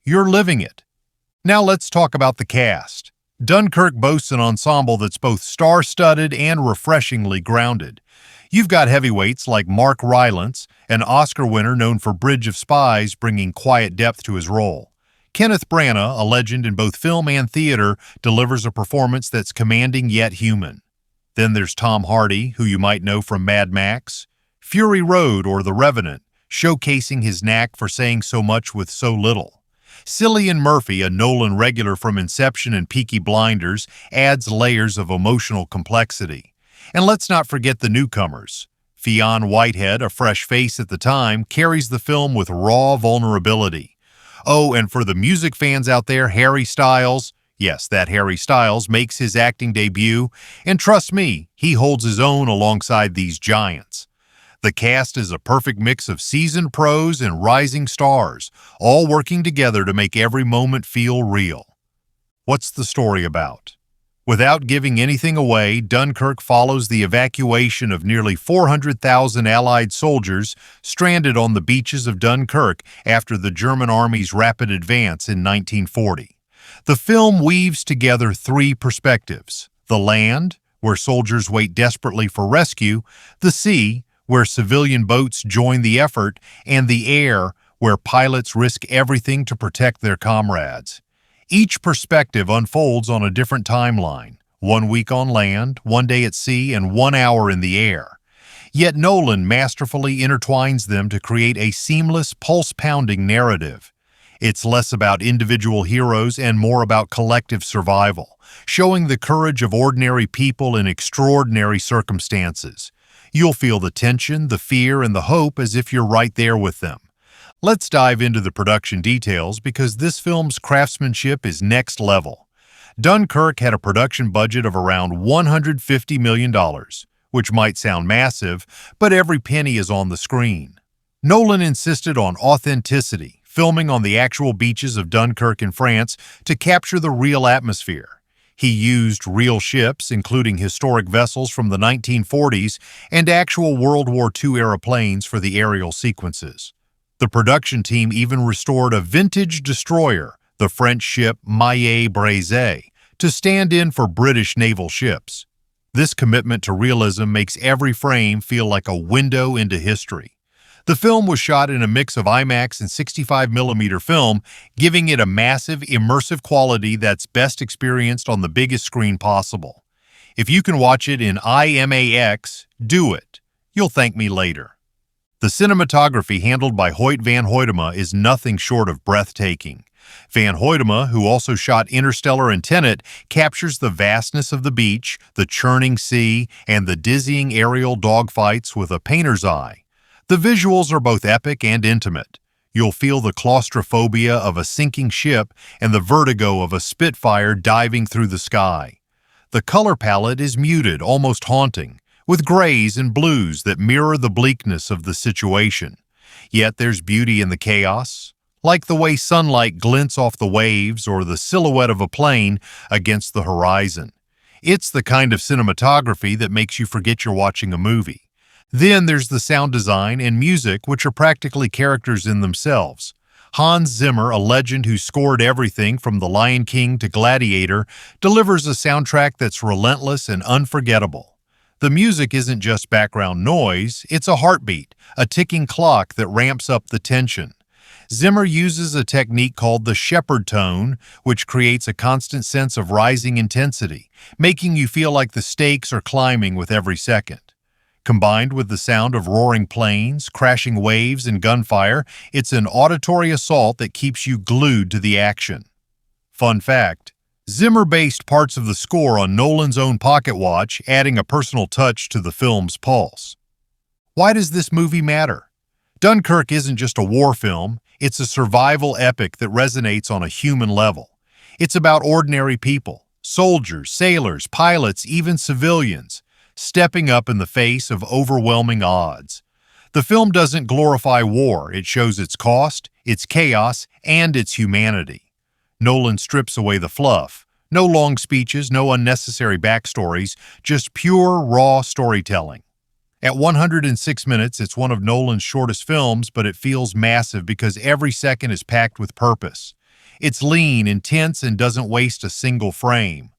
you're living it. Now let's talk about the cast. Dunkirk boasts an ensemble that's both star-studded and refreshingly grounded. You've got heavyweights like Mark Rylance, an Oscar winner known for Bridge of Spies, bringing quiet depth to his role. Kenneth Branagh, a legend in both film and theater, delivers a performance that's commanding yet human. Then there's Tom Hardy, who you might know from Mad Max, Fury Road, or The Revenant, showcasing his knack for saying so much with so little. Cillian Murphy, a Nolan regular from Inception and Peaky Blinders, adds layers of emotional complexity. And let's not forget the newcomers. Fionn Whitehead, a fresh face at the time, carries the film with raw vulnerability. Oh, and for the music fans out there, Harry Styles, yes, that Harry Styles, makes his acting debut, and trust me, he holds his own alongside these giants. The cast is a perfect mix of seasoned pros and rising stars, all working together to make every moment feel real. What's the story about? Without giving anything away, Dunkirk follows the evacuation of nearly 400,000 Allied soldiers stranded on the beaches of Dunkirk after the German army's rapid advance in 1940. The film weaves together three perspectives: the land, where soldiers wait desperately for rescue; the sea, where civilian boats join the effort; and the air, where pilots risk everything to protect their comrades. Each perspective unfolds on a different timeline: 1 week on land, 1 day at sea, and 1 hour in the air. Yet Nolan masterfully intertwines them to create a seamless, pulse-pounding narrative. It's less about individual heroes and more about collective survival, showing the courage of ordinary people in extraordinary circumstances. You'll feel the tension, the fear, and the hope as if you're right there with them. Let's dive into the production details because this film's craftsmanship is next level. Dunkirk had a production budget of around $150 million, which might sound massive, but every penny is on the screen. Nolan insisted on authenticity, filming on the actual beaches of Dunkirk in France to capture the real atmosphere. He used real ships, including historic vessels from the 1940s, and actual World War II-era planes for the aerial sequences. The production team even restored a vintage destroyer, the French ship Maille Brisée, to stand in for British naval ships. This commitment to realism makes every frame feel like a window into history. The film was shot in a mix of IMAX and 65mm film, giving it a massive, immersive quality that's best experienced on the biggest screen possible. If you can watch it in IMAX, do it. You'll thank me later. The cinematography handled by Hoyt van Hoytema is nothing short of breathtaking. Van Hoytema, who also shot Interstellar and Tenet, captures the vastness of the beach, the churning sea, and the dizzying aerial dogfights with a painter's eye. The visuals are both epic and intimate. You'll feel the claustrophobia of a sinking ship and the vertigo of a Spitfire diving through the sky. The color palette is muted, almost haunting, with grays and blues that mirror the bleakness of the situation. Yet there's beauty in the chaos, like the way sunlight glints off the waves or the silhouette of a plane against the horizon. It's the kind of cinematography that makes you forget you're watching a movie. Then there's the sound design and music, which are practically characters in themselves. Hans Zimmer, a legend who scored everything from The Lion King to Gladiator, delivers a soundtrack that's relentless and unforgettable. The music isn't just background noise, it's a heartbeat, a ticking clock that ramps up the tension. Zimmer uses a technique called the shepherd tone, which creates a constant sense of rising intensity, making you feel like the stakes are climbing with every second. Combined with the sound of roaring planes, crashing waves, and gunfire, it's an auditory assault that keeps you glued to the action. Fun fact: Zimmer based parts of the score on Nolan's own pocket watch, adding a personal touch to the film's pulse. Why does this movie matter? Dunkirk isn't just a war film, it's a survival epic that resonates on a human level. It's about ordinary people, soldiers, sailors, pilots, even civilians, stepping up in the face of overwhelming odds. The film doesn't glorify war, it shows its cost, its chaos, and its humanity. Nolan strips away the fluff. No long speeches, no unnecessary backstories, just pure, raw storytelling. At 106 minutes, it's one of Nolan's shortest films, but it feels massive because every second is packed with purpose. It's lean, intense, and doesn't waste a single frame.